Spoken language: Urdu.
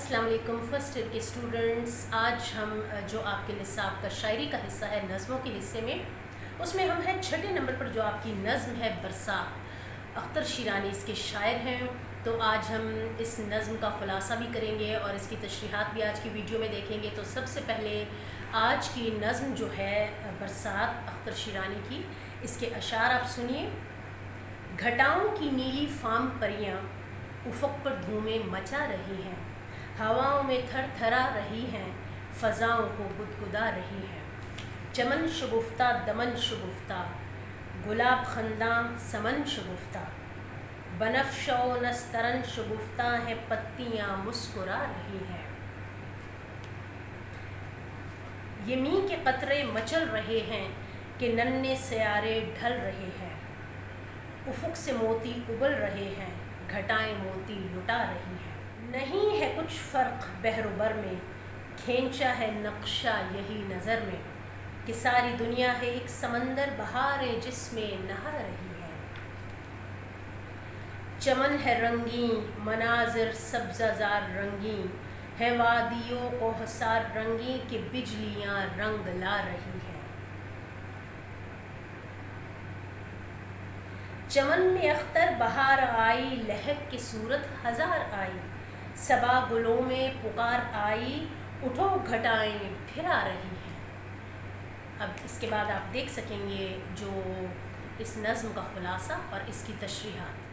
السلام علیکم فرسٹ ایئر کے اسٹوڈنٹس، آج ہم جو آپ کے نصاب کا شاعری کا حصہ ہے نظموں کے حصے میں، اس میں ہم ہیں چھٹے نمبر پر جو آپ کی نظم ہے برسات۔ اختر شیرانی اس کے شاعر ہیں، تو آج ہم اس نظم کا خلاصہ بھی کریں گے اور اس کی تشریحات بھی آج کی ویڈیو میں دیکھیں گے۔ تو سب سے پہلے آج کی نظم جو ہے برسات اختر شیرانی کی، اس کے اشعار آپ سنیے۔ گھٹاؤں کی نیلی فام پریاں افق پر دھومیں مچا رہی ہیں، ہواؤں میں تھر تھرا رہی ہیں، فضاؤں کو گدگدا رہی ہیں۔ چمن شگفتہ دمن شگفتہ، گلاب خنداں سمن شگفتہ، بنفشہ و نسترن شگفتہ ہیں، پتیاں مسکرا رہی ہیں۔ یہ مینہ کے قطرے مچل رہے ہیں کہ ننھے سیارے ڈھل رہے ہیں، افق سے موتی ابل رہے ہیں، گھٹائیں موتی لٹا رہی ہیں۔ نہیں ہے کچھ فرق بحر و بر میں، کھینچا ہے نقشہ یہی نظر میں، کہ ساری دنیا ہے ایک سمندر بہاریں جس میں نہا رہی ہے۔ چمن ہے رنگین مناظر سبزہ زار رنگین، ہے وادیوں کو حصار رنگین کہ بجلیاں رنگ لا رہی ہیں۔ چمن میں اختر بہار آئی، لہک کی صورت ہزار آئی، صبا گلوں میں پکار آئی، اٹھو گھٹائیں پھر آ رہی ہیں۔ اب اس کے بعد آپ دیکھ سکیں گے جو اس نظم کا خلاصہ اور اس کی تشریحات۔